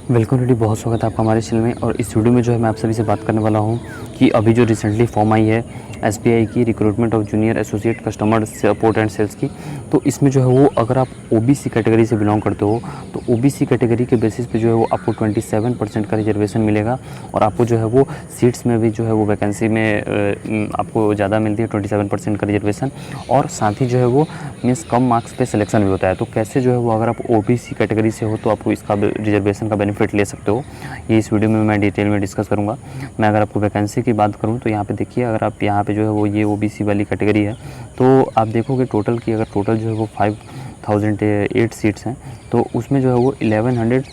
Welcome ready, बहुत स्वागत है आपका हमारे चैनल में। और इस वीडियो में जो है मैं आप सभी से बात करने वाला हूं कि अभी जो रिसेंटली फॉर्म आई है एसबीआई की recruitment of junior associate customer support and sales की, तो इसमें जो है वो अगर आप ओबीसी कैटेगरी से बिलोंग करते हो तो ओबीसी कैटेगरी के बेसिस पे जो है वो आपको 27% का रिजर्वेशन मिलेगा। और आपको जो है वो सीट्स में भी जो है वो वैकेंसी में आपको ज़्यादा मिलती है 27% का रिजर्वेशन। और साथ ही जो है वो मीन्स कम मार्क्स पे सिलेक्शन भी होता है। तो कैसे जो है वो अगर आप ओबीसी कैटेगरी से हो तो आपको इसका रिजर्वेशन का बेनिफिट ले सकते हो, ये इस वीडियो में मैं डिटेल में डिस्कस करूँगा। मैं अगर आपको वैकेंसी की बात करूँ तो यहाँ पे देखिए, अगर आप यहाँ पे जो है वो ये ओबीसी वाली कैटेगरी है तो आप देखोगे टोटल की, अगर टोटल जो है वो 5008 सीट्स हैं तो उसमें जो है वो 1165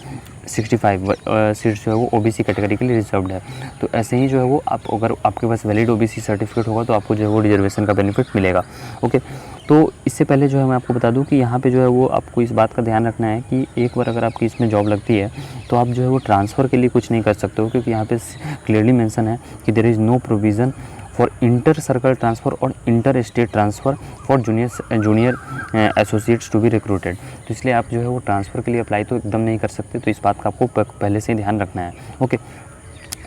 सीट्स जो है वो ओबीसी कैटेगरी के लिए रिजर्व्ड है। तो ऐसे ही जो है वो आप अगर आपके पास वैलिड ओबीसी सर्टिफिकेट होगा तो आपको जो है वो रिजर्वेशन का बेनिफिट मिलेगा। ओके, तो इससे पहले जो है मैं आपको बता दूं कि यहाँ पे जो है वो आपको इस बात का ध्यान रखना है कि एक बार अगर आपकी इसमें जॉब लगती है तो आप जो है वो ट्रांसफ़र के लिए कुछ नहीं कर सकते हो, क्योंकि यहाँ पे क्लियरली मेंशन है कि there is no provision for inter circle transfer और inter state transfer for junior associates to be recruited. तो इसलिए आप जो है वो ट्रांसफ़र के लिए अप्लाई तो एकदम नहीं कर सकते। तो इस बात का आपको पहले से ही ध्यान रखना है। ओके,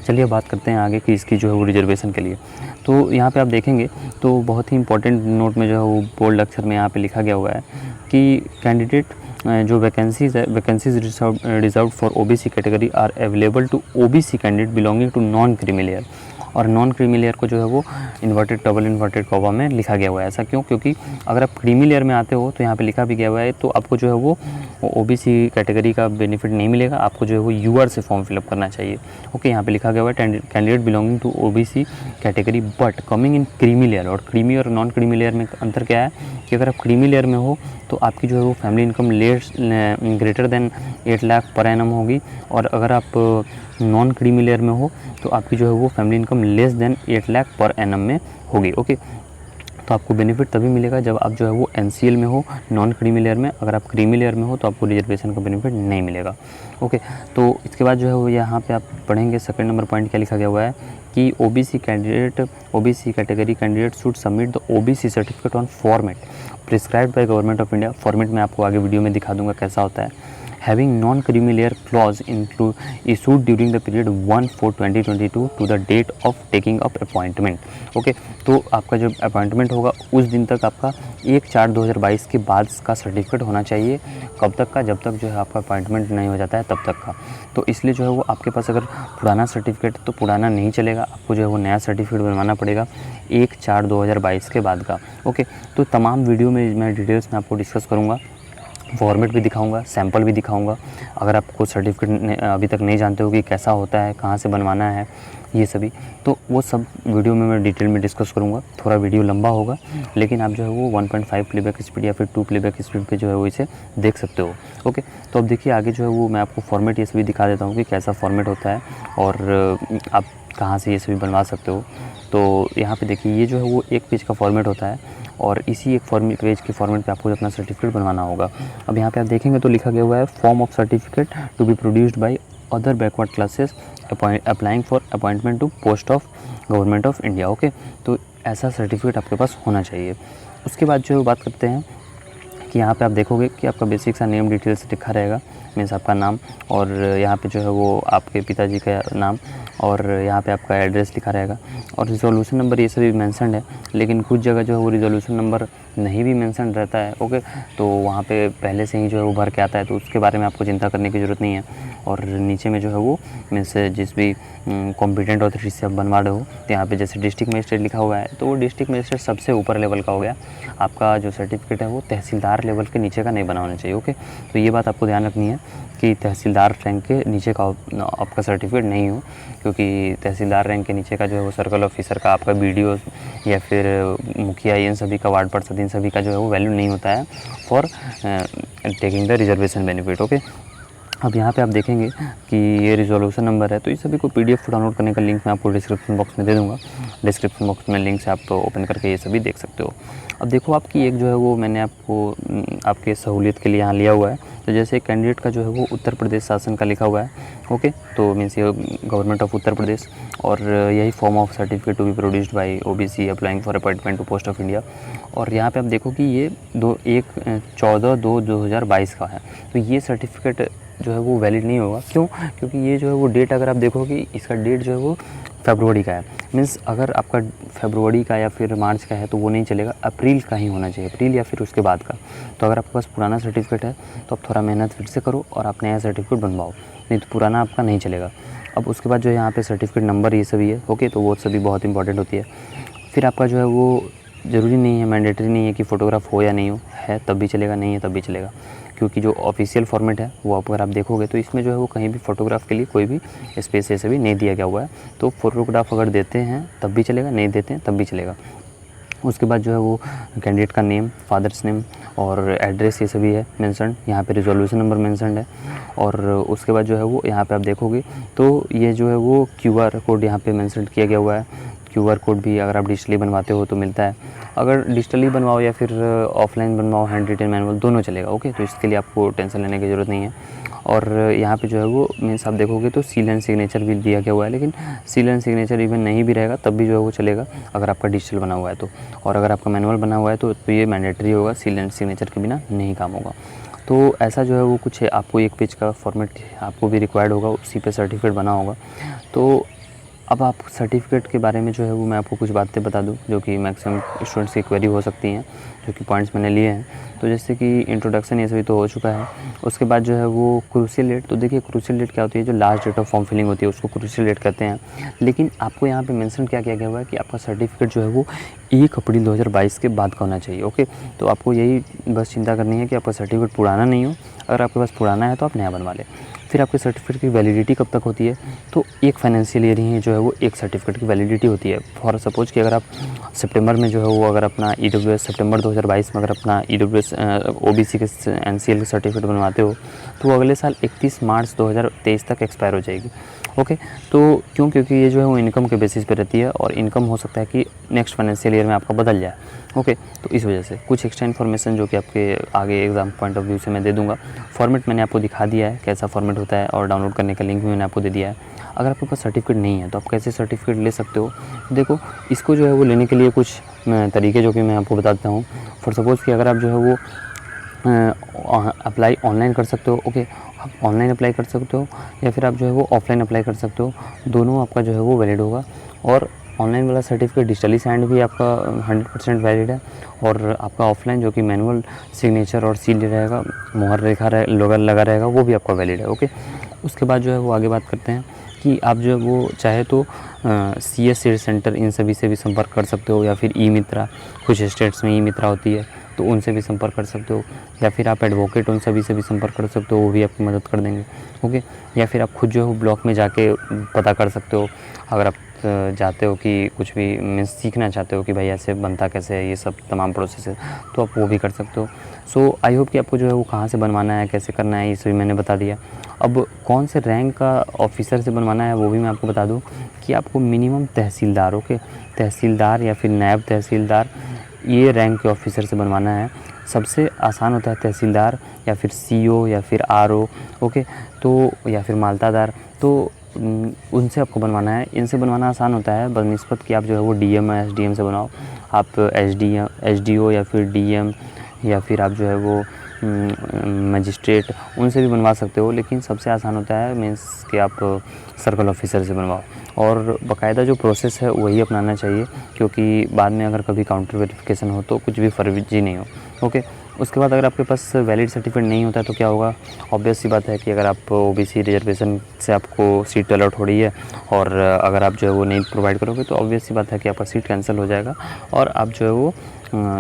चलिए बात करते हैं आगे कि इसकी जो है वो रिजर्वेशन के लिए। तो यहाँ पे आप देखेंगे तो बहुत ही इंपॉर्टेंट नोट में जो है वो बोल्ड अक्षर में यहाँ पे लिखा गया हुआ है कि कैंडिडेट जो वैकेंसीज है, vacancies reserve for OBC category are available to OBC candidate belonging to non creamy layer. और नॉन क्रीमी लेयर को जो है वो इन्वर्टेड डबल इन्वर्टेड कॉमा में लिखा गया हुआ है। ऐसा क्यों? क्योंकि अगर आप क्रीमी लेयर में आते हो तो यहाँ पे लिखा भी गया हुआ है तो आपको जो है वो ओबीसी कैटेगरी का बेनिफिट नहीं मिलेगा, आपको जो है वो यूआर से फॉर्म फिलअप करना चाहिए। ओके, यहाँ पे लिखा गया हुआ है candidate belonging to OBC category but coming in creamy layer. और क्रीमी और नॉन क्रीमी लेयर में अंतर क्या है कि अगर आप क्रीमी लेयर में हो तो आपकी जो है वो family income greater than 8 lakh per annum होगी। और अगर आप नॉन क्रीमी लेयर में हो तो आपकी जो है वो family income less than 8 lakh per annum में होगी। ओके, तो आपको बेनिफिट तभी मिलेगा जब आप जो है वो एनसीएल में हो, नॉन क्रीमी लेयर में। अगर आप क्रीमी लेयर में हो तो आपको रिजर्वेशन का बेनिफिट नहीं मिलेगा। ओके, तो इसके बाद जो है वो यहाँ पे आप पढ़ेंगे सेकंड नंबर पॉइंट क्या लिखा गया हुआ है कि OBC category candidate should submit the OBC certificate on format prescribed by government of India. Format में आपको आगे वीडियो में दिखा दूंगा कैसा होता है। having non-creamy layer clause issued during the period 1/4/2022 to the date of taking up appointment। Okay, तो आपका जो अपॉइंटमेंट होगा उस दिन तक आपका 1/4/2022 के बाद का सर्टिफिकेट होना चाहिए। कब तक का? जब तक जो है आपका अपॉइंटमेंट नहीं हो जाता है तब तक का। तो इसलिए जो है वो आपके पास अगर पुराना सर्टिफिकेट तो पुराना नहीं चलेगा, आपको जो है वो नया सर्टिफिकेट बनवाना पड़ेगा 1/4/2022 के बाद का। ओके, तो तमाम वीडियो में मैं डिटेल्स में आपको डिस्कस करूँगा, फॉर्मेट भी दिखाऊंगा, सैंपल भी दिखाऊंगा। अगर आपको सर्टिफिकेट अभी तक नहीं जानते हो कि कैसा होता है, कहाँ से बनवाना है, ये सभी तो वो सब वीडियो में मैं डिटेल में डिस्कस करूंगा। थोड़ा वीडियो लंबा होगा लेकिन आप जो है वो 1.5 प्लेबैक स्पीड या फिर 2 प्लेबैक स्पीड पे जो है वो इसे देख सकते हो। ओके, तो अब देखिए आगे जो है वो मैं आपको फॉर्मेट ये सभी दिखा देता हूँ कि कैसा फॉर्मेट होता है और आप कहाँ से ये सभी बनवा सकते हो। तो यहाँ पे देखिए ये जो है वो एक पेज का फॉर्मेट होता है और इसी एक पेज के फॉर्मेट पे आपको अपना सर्टिफिकेट बनवाना होगा। अब यहाँ पे आप देखेंगे तो लिखा गया हुआ है form of certificate to be produced by other backward classes applying for appointment to post of government of India. Okay, तो ऐसा सर्टिफिकेट आपके पास होना चाहिए। उसके बाद जो बात करते हैं कि यहाँ पे आप देखोगे कि आपका बेसिक सा नेम डिटेल्स लिखा रहेगा, मीन्स आपका नाम और यहाँ पे जो है वो आपके पिताजी का नाम और यहाँ पे आपका एड्रेस लिखा रहेगा और रिजोल्यूशन नंबर ये सभी मेंशन है। लेकिन कुछ जगह जो है वो रिजोल्यूशन नंबर नहीं भी मेंशन रहता है। ओके, तो वहाँ पे पहले से ही जो है वो भर के आता है, तो उसके बारे में आपको चिंता करने की ज़रूरत नहीं है। और नीचे में जो है वो मीन्स जिस भी कॉम्पिटेंट अथॉरिटी से आप बनवा रहे हो तो यहाँ पे जैसे डिस्ट्रिक्ट मजिस्ट्रेट लिखा हुआ है तो वो डिस्ट्रिक्ट मजिस्ट्रेट सबसे ऊपर लेवल का हो गया। आपका जो सर्टिफिकेट है वो तहसीलदार लेवल के नीचे का नहीं बना होना चाहिए। ओके, तो ये बात आपको ध्यान रखनी है कि तहसीलदार रैंक के नीचे का आपका सर्टिफिकेट नहीं हो, क्योंकि तहसीलदार रैंक के नीचे का जो है वो सर्कल ऑफिसर का, आपका बीडीओ या फिर मुखिया, इन सभी का, वार्ड पार्षद, इन सभी का जो है वो वैल्यू नहीं होता है for taking the reservation benefit. Okay, अब यहाँ पे आप देखेंगे कि ये रिजोल्यूशन नंबर है, तो इस सभी को पीडीएफ डाउनलोड करने का लिंक मैं आपको डिस्क्रिप्शन बॉक्स में दे दूँगा। डिस्क्रिप्शन बॉक्स में लिंक से आप ओपन करके ये सभी देख सकते हो। अब देखो आपकी एक जो है वो मैंने आपको आपके सहूलियत के लिए यहाँ लिया हुआ है। तो जैसे कैंडिडेट का जो है वो उत्तर प्रदेश शासन का लिखा हुआ है। ओके, तो मीन्स ये गवर्नमेंट ऑफ उत्तर प्रदेश और यही form of certificate to be produced by OBC applying for appointment to post of India. और यहाँ पे आप देखो कि ये 14/2/2022 का है। तो ये सर्टिफिकेट जो है वो वैलिड नहीं होगा। क्यों? क्योंकि ये जो है वो डेट अगर आप देखोगे, इसका डेट जो है वो फरवरी का है। मीन्स अगर आपका फरवरी का या फिर मार्च का है तो वो नहीं चलेगा, अप्रैल का ही होना चाहिए, अप्रैल या फिर उसके बाद का। तो अगर आपके पास पुराना सर्टिफिकेट है तो आप थोड़ा मेहनत फिर से करो और आप नया सर्टिफिकेट बनवाओ, नहीं तो पुराना आपका नहीं चलेगा। अब उसके बाद जो है यहाँ पे सर्टिफिकेट नंबर ये सभी है, ओके, तो वो सभी बहुत इंपॉर्टेंट होती है। फिर आपका जो है वो ज़रूरी नहीं है, मैंडेटरी नहीं है कि फ़ोटोग्राफ हो या नहीं हो, है तब भी चलेगा, नहीं है तब भी चलेगा। क्योंकि जो ऑफिशियल फॉर्मेट है वो अगर आप देखोगे तो इसमें जो है वो कहीं भी फ़ोटोग्राफ के लिए कोई भी स्पेस ऐसे भी नहीं दिया गया हुआ है। तो फ़ोटोग्राफ अगर देते हैं तब भी चलेगा, नहीं देते हैं तब भी चलेगा। उसके बाद जो है वो कैंडिडेट का नेम, फादर्स नेम और एड्रेस ये सभी है मेंशन, यहाँ पे रिजोल्यूशन नंबर मेंशनड है। और उसके बाद जो है वो यहाँ पे आप देखोगे तो ये जो है वो QR कोड यहाँ पे मेंशन किया गया हुआ है। QR कोड भी अगर आप डिजिटली बनवाते हो तो मिलता है, अगर डिजिटली बनवाओ या फिर ऑफलाइन बनवाओ, हैंड रिटन मैनुअल दोनों चलेगा, ओके। तो इसके लिए आपको टेंशन लेने की ज़रूरत नहीं है। और यहाँ पे जो है वो मीन्स आप देखोगे तो सील एंड सिग्नेचर भी दिया गया हुआ है, लेकिन सील एंड सिग्नेचर इवन नहीं भी रहेगा तब भी जो है वो चलेगा अगर आपका डिजिटल बना हुआ है तो। और अगर आपका मैनुअल बना हुआ है तो ये मैंडेटरी होगा, सील एंड सिग्नेचर के बिना नहीं काम होगा। तो ऐसा जो है वो कुछ है, आपको एक पेज का फॉर्मेट आपको भी रिक्वायर्ड होगा, उसी पे सर्टिफिकेट बना होगा। तो अब आप सर्टिफिकेट के बारे में जो है वो मैं आपको कुछ बातें बता दूं जो कि मैक्सिमम स्टूडेंट्स की क्वेरी हो सकती हैं, जो कि पॉइंट्स मैंने लिए हैं। तो जैसे कि इंट्रोडक्शन ये सभी तो हो चुका है। उसके बाद जो है वो क्रूशियल डेट, तो देखिए क्रूशियल डेट क्या होती है, जो last date of form filling होती है उसको क्रूशियल डेट कहते हैं। लेकिन आपको यहाँ पे मेंशन क्या किया गया हुआ है कि आपका सर्टिफिकेट जो है वो 1 अप्रैल 2022 के बाद का होना चाहिए, ओके। तो आपको यही बस चिंता करनी है कि आपका सर्टिफिकेट पुराना नहीं हो। अगर आपके पास पुराना है तो आप नया बनवा लें। फिर आपके सर्टिफिकेट की वैलिडिटी कब तक होती है, तो एक फाइनेंशियल ईयर ही जो है वो एक सर्टिफिकेट की वैलिडिटी होती है। फॉर सपोज कि अगर आप सितंबर में जो है वो अगर अपना EWS सितंबर 2022 में अगर अपना EWS OBC के NCL के सर्टिफिकेट बनवाते हो तो वो अगले साल 31 मार्च 2023 तक एक्सपायर हो जाएगी, ओके। तो क्योंकि ये जो है वो इनकम के बेसिस पे रहती है और इनकम हो सकता है कि नेक्स्ट फाइनेंशियल ईयर में आपका बदल जाए, ओके। तो इस वजह से कुछ एक्स्ट्रा इन्फॉर्मेशन जो कि आपके आगे एग्जाम पॉइंट ऑफ व्यू से मैं दे दूंगा। फॉर्मेट मैंने आपको दिखा दिया है कैसा फॉर्मेट होता है और डाउनलोड करने का लिंक भी मैंने आपको दे दिया है। अगर आपके पास सर्टिफिकेट नहीं है तो आप कैसे सर्टिफिकेट ले सकते हो, देखो इसको जो है वो लेने के लिए कुछ तरीके जो कि मैं आपको बताता हूँ। फॉर सपोज़ कि अगर आप जो है वो अप्लाई ऑनलाइन कर सकते हो, ओके, आप ऑनलाइन अप्लाई कर सकते हो या फिर आप जो है वो ऑफलाइन अप्लाई कर सकते हो, दोनों आपका जो है वो वैलिड होगा। और ऑनलाइन वाला सर्टिफिकेट डिजिटली साइंड भी आपका 100% वैलिड है और आपका ऑफलाइन जो कि मैनुअल सिग्नेचर और सील रहेगा, मोहर रेखा लोगो लगा रहेगा, वो भी आपका वैलिड है, ओके। उसके बाद जो है वो आगे बात करते हैं कि आप जो है वो चाहे तो CS सीड सेंटर इन सभी से भी संपर्क कर सकते हो, या फिर ई-मित्रा, कुछ स्टेट्स में ई-मित्रा होती है तो उनसे भी संपर्क कर सकते हो, या फिर आप एडवोकेट उन सभी से भी संपर्क कर सकते हो, वो भी आपकी मदद कर देंगे, ओके। या फिर आप खुद जो है ब्लॉक में जाके पता कर सकते हो, अगर आप चाहते हो कि कुछ भी मीन्स सीखना चाहते हो कि भाई ऐसे बनता कैसे है, ये सब तमाम प्रोसेस है, तो आप वो भी कर सकते हो। सो आई होप कि आपको जो है वो कहाँ से बनवाना है, कैसे करना है, ये सभी मैंने बता दिया। अब कौन से रैंक का ऑफिसर से बनवाना है वो भी मैं आपको बता दूं कि आपको मिनिमम तहसीलदार, ओके, तहसीलदार या फिर नायब तहसीलदार, ये रैंक के ऑफिसर से बनवाना है। सबसे आसान होता है तहसीलदार या फिर CO या फिर RO, ओके, तो या फिर मालतादार, तो उनसे आपको बनवाना है। इनसे बनवाना आसान होता है बनिस्बत कि आप जो है वो DM या SDM से बनाओ। आप SDO या फिर DM या फिर आप जो है वो मजिस्ट्रेट उनसे भी बनवा सकते हो, लेकिन सबसे आसान होता है मीन्स कि आप सर्कल ऑफिसर से बनवाओ। और बाकायदा जो प्रोसेस है वही अपनाना चाहिए, क्योंकि बाद में अगर कभी काउंटर वेरिफिकेशन हो तो कुछ भी फर्जी नहीं हो, ओके। उसके बाद अगर आपके पास वैलिड सर्टिफिकेट नहीं होता है तो क्या होगा, ऑब्वियस सी बात है कि अगर आप OBC रिजर्वेशन से आपको सीट अलॉट हो रही है और अगर आप जो है वो नहीं प्रोवाइड करोगे तो ऑब्वियस सी बात है कि आपका सीट कैंसिल हो जाएगा और आप जो है वो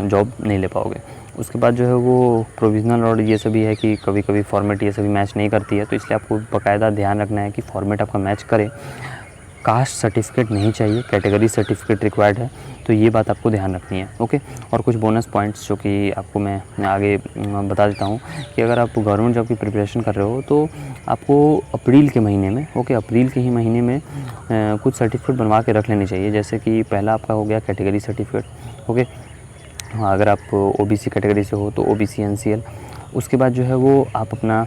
जॉब नहीं ले पाओगे। उसके बाद जो है वो प्रोविज़नल और ये सभी है कि कभी कभी फॉर्मेट ये सभी मैच नहीं करती है, तो इसलिए आपको बाकायदा ध्यान रखना है कि फॉर्मेट आपका मैच करे। कास्ट सर्टिफिकेट नहीं चाहिए, कैटेगरी सर्टिफिकेट रिक्वायर्ड है, तो ये बात आपको ध्यान रखनी है, ओके। और कुछ बोनस पॉइंट्स जो कि आपको मैं आगे बता देता हूँ कि अगर आप गवर्नमेंट जॉब की प्रिपरेशन कर रहे हो तो आपको अप्रैल के महीने में, ओके, अप्रैल के ही महीने में कुछ सर्टिफिकेट बनवा के रख लेनी चाहिए। जैसे कि पहला आपका हो गया कैटेगरी सर्टिफिकेट, ओके, अगर आप OBC कैटेगरी से हो तो OBC NCL। उसके बाद जो है वो आप अपना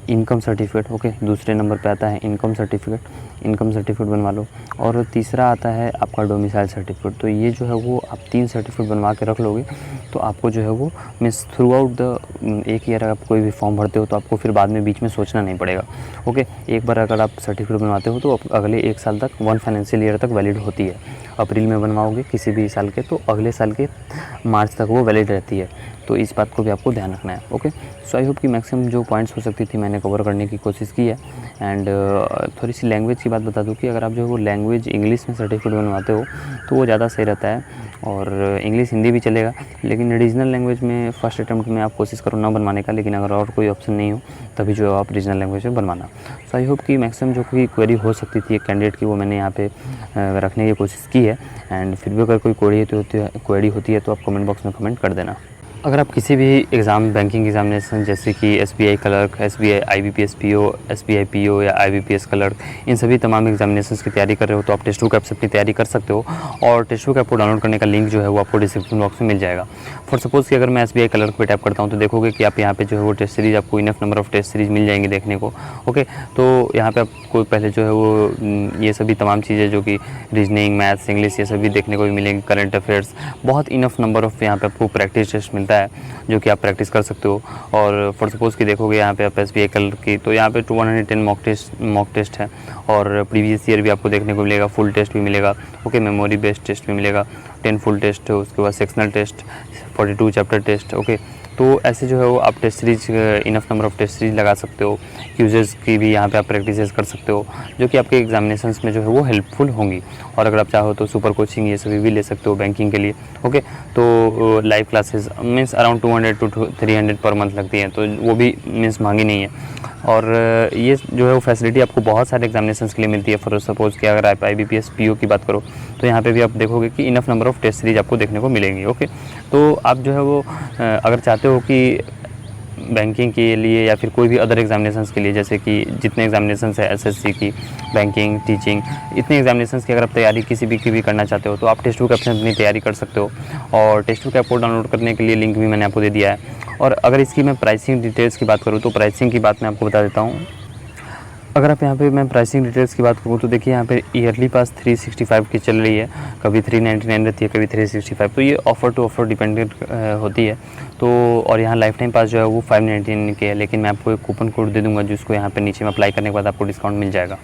इनकम सर्टिफिकेट, ओके, दूसरे नंबर पे आता है इनकम सर्टिफिकेट बनवा लो। और तीसरा आता है आपका डोमिसाइल सर्टिफिकेट। तो ये जो है वो आप 3 सर्टिफिकेट बनवा के रख लोगे तो आपको जो है वो मीन्स थ्रू आउट द एक ईयर आप कोई भी फॉर्म भरते हो तो आपको फिर बाद में बीच में सोचना नहीं पड़ेगा। ओके, एक बार अगर आप सर्टिफिकेट बनवाते हो तो अगले 1 साल तक 1 फाइनेंशियल ईयर तक वैलिड होती है। अप्रैल में बनवाओगे किसी भी साल के तो अगले साल के मार्च तक वो वैलिड रहती है। तो इस बात को भी आपको ध्यान रखना है। ओके, सो आई होप कि मैक्सिमम जो पॉइंट्स हो सकती थी मैंने कवर करने की कोशिश की है। एंड थोड़ी सी लैंग्वेज की बात बता दूं कि अगर आप जो है वो लैंग्वेज इंग्लिश में सर्टिफिकेट बनवाते हो तो वो ज़्यादा सही रहता है। और इंग्लिश हिंदी भी चलेगा, लेकिन रीजनल लैंग्वेज में फ़र्स्ट अटैम्प्ट में आप कोशिश करो ना बनवाने का, लेकिन अगर और कोई ऑप्शन नहीं हो तभी जो है आप रीजनल लैंग्वेज में बनवाना। सो आई होप कि मैक्सिमम जो कोई क्वेरी हो सकती थी एक कैंडिडेट की वो मैंने यहाँ पे रखने की कोशिश की है। एंड फिर भी अगर कोई क्वेरी होती है तो आप कमेंट बॉक्स में कमेंट कर देना। अगर आप किसी भी एग्ज़ाम बैंकिंग एग्जामिनेशन जैसे कि SBI clerk, SBI IBPS PO, SBI PO या IBPS क्लर्क, इन सभी तमाम एग्जामिनेशंस की तैयारी कर रहे हो तो आप टेस्ट बुक ऐप से अपनी तैयारी कर सकते हो। और टेस्ट बुक ऐप को डाउनलोड करने का लिंक जो है वो आपको डिस्क्रिप्शन बॉक्स में मिल जाएगा। फॉर सपोज़ कि अगर मैं SBI क्लर्क पे टैप करता हूँ तो देखोगे कि आप यहाँ पे जो है वो टेस्ट सीरीज़ आपको enough number of test series मिल जाएंगी देखने को। ओके, तो यहाँ पे आपको पहले जो है वो ये सभी तमाम चीज़ें जो कि रीजनिंग, मैथ्स, इंग्लिश, ये सभी देखने को भी मिलेंगी। करंट अफेयर्स, बहुत इनफ नंबर ऑफ यहाँ पे आपको प्रैक्टिस टेस्ट मिलता है जो कि आप प्रैक्टिस कर सकते हो। और फॉर सपोज़ कि देखोगे यहाँ पे आप SBI क्लर्क की तो यहाँ पे 210 मॉक टेस्ट है। और प्रीवियस ईयर भी आपको देखने को मिलेगा, फुल टेस्ट भी मिलेगा। ओके, मेमोरी बेस्ड टेस्ट भी मिलेगा, 10 फुल टेस्ट, उसके बाद sectional test, 42 chapter test. Okay, तो ऐसे जो है वो आप test series enough number of test series लगा सकते हो। क्यूजेस की भी यहाँ पे आप प्रैक्टिस कर सकते हो जो कि आपके एग्जामिनेशंस में जो है वो हेल्पफुल होंगी। और अगर आप चाहो तो सुपर कोचिंग ये सभी भी ले सकते हो बैंकिंग के लिए। ओके, तो live classes means around 200 to 300 per month लगती हैं, तो वो भी मीन्स महंगी नहीं है। और ये जो है वो फैसिलिटी आपको बहुत सारे एग्जामिनेशंस के लिए मिलती है। फॉर सपोज़ कि अगर आप IBPS PO की बात करो तो यहाँ पे भी आप देखोगे कि enough number of test series आपको देखने को मिलेंगी। ओके, तो आप जो है वो अगर चाहते हो कि बैंकिंग के लिए या फिर कोई भी अदर एग्जामिनेशंस के लिए, जैसे कि जितने एग्जामिनेशंस है SSC की, बैंकिंग, टीचिंग, इतने एग्जामिनेशंस की अगर आप तैयारी किसी भी की भी करना चाहते हो तो आप टेस्ट बुक ऐप से अपनी तैयारी कर सकते हो। और टेस्ट बुक ऐप को डाउनलोड करने के लिए लिंक भी मैंने आपको दे दिया है। और अगर इसकी मैं प्राइसिंग डिटेल्स की बात करूँ तो प्राइसिंग की बात मैं आपको बता देता हूँ। अगर आप यहाँ पे मैं प्राइसिंग डिटेल्स की बात करूँ तो देखिए यहाँ पे ईयरली पास 365 की चल रही है, कभी 399 रहती है, कभी 365। तो ये ऑफ़र टू ऑफ़र डिपेंडेंट होती है। तो और यहाँ लाइफ टाइम पास जो है वो 599 की है, लेकिन मैं आपको एक कूपन कोड दे दूँगा जिसको यहाँ पे नीचे में अप्लाई करने के बाद आपको डिस्काउंट मिल जाएगा।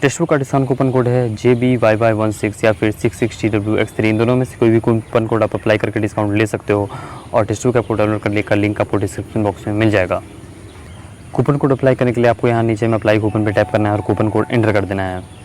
टेस्ट बुक का डिस्काउंट कूपन कोड है JBYY16 या फिर 660WX3। इन दोनों में से कोई भी कूपन कोड आप अप्लाई करके डिस्काउंट ले सकते हो। और टेस्ट बुक आपको डाउनलोड करने का लिंक आपको डिस्क्रिप्शन बॉक्स में मिल जाएगा। कूपन कोड अप्लाई करने के लिए आपको यहाँ नीचे में अप्लाई कूपन पे टैप करना है और कूपन कोड एंटर कर देना है।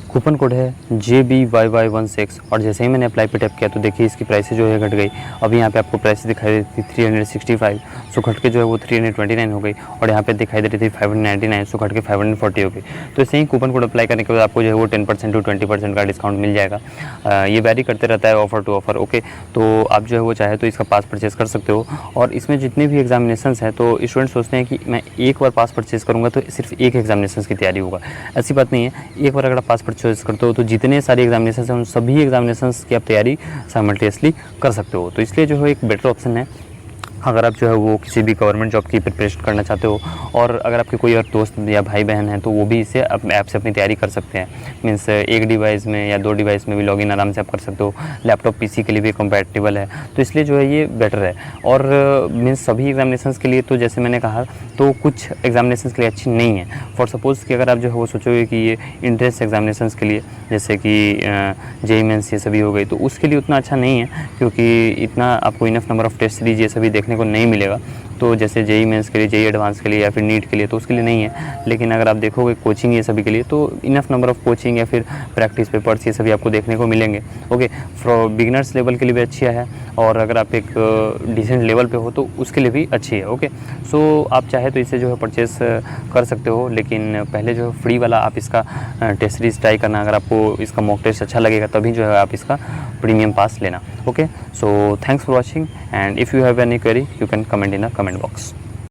कूपन कोड है JBYY16 और जैसे ही मैंने अप्लाई पे टैप किया तो देखिए इसकी प्राइस जो है घट गई। अभी यहाँ पे आपको प्राइस दिखाई देती थी 365, सो घट के जो है वो 329 हो गई। और यहाँ पे दिखाई दे रही थी 599, सो घट के 540 हो गई। तो ऐसे ही कूपन कोड अप्लाई करने के बाद आपको जो है वो 10% to 20% का डिस्काउंट मिल जाएगा। ये वैरी करते रहता है ऑफर टू ऑफर। ओके, तो आप जो है वो चाहे तो इसका पास परचेज़ कर सकते हो। और इसमें जितने भी एग्जामिनेशंस हैं तो स्टूडेंट सोचते हैं कि मैं एक बार पास परचेज़ करूँगा तो सिर्फ एक एग्जामिनेशन की तैयारी होगा। ऐसी बात नहीं है। एक बार अगर आप पास परचेज़ करते हो तो जितने सारे एग्जामिनेशन हैं उन सभी एग्जामिनेशंस की आप तैयारी साइमल्टेनियसली कर सकते हो। तो इसलिए जो है एक बेटर ऑप्शन है अगर आप जो है वो किसी भी गवर्नमेंट जॉब की प्रिपरेशन करना चाहते हो। और अगर आपके कोई और दोस्त या भाई बहन हैं तो वो भी इसे ऐप से अपनी तैयारी कर सकते हैं। मीन्स एक डिवाइस में या 2 डिवाइस में भी लॉगिन आराम से आप कर सकते हो। लैपटॉप PC के लिए भी कंपैटिबल है, तो इसलिए जो है ये बेटर है। और मीन्स सभी एग्जामिनेशंस के लिए तो जैसे मैंने कहा तो कुछ एग्जामिनेशंस के लिए अच्छी नहीं है। फॉर सपोज़ कि अगर आप जो है वो सोचोगे कि ये इंट्रेंस एग्जामिनेशंस के लिए जैसे कि JEE मेंस ये सभी हो गई तो उसके लिए उतना अच्छा नहीं है, क्योंकि इतना आपको enough number of test series ये सभी देखने को नहीं मिलेगा। तो जैसे JEE मेंस के लिए, JEE एडवांस के लिए या फिर नीट के लिए तो उसके लिए नहीं है। लेकिन अगर आप देखोगे कोचिंग ये सभी के लिए तो इनफ नंबर ऑफ कोचिंग या फिर प्रैक्टिस पेपर्स ये सभी आपको देखने को मिलेंगे। ओके, फॉर बिगिनर्स लेवल के लिए भी अच्छी है और अगर आप एक डिसेंट लेवल पे हो तो उसके लिए भी अच्छी है। ओके, सो आप चाहे तो इसे जो है परचेस कर सकते हो, लेकिन पहले जो है फ्री वाला आप इसका टेस्ट सीरीज ट्राई करना। अगर आपको इसका मॉक टेस्ट अच्छा लगेगा तभी जो है आप इसका प्रीमियम पास लेना। Okay, so thanks for watching and if you have any query you can comment in the comment box.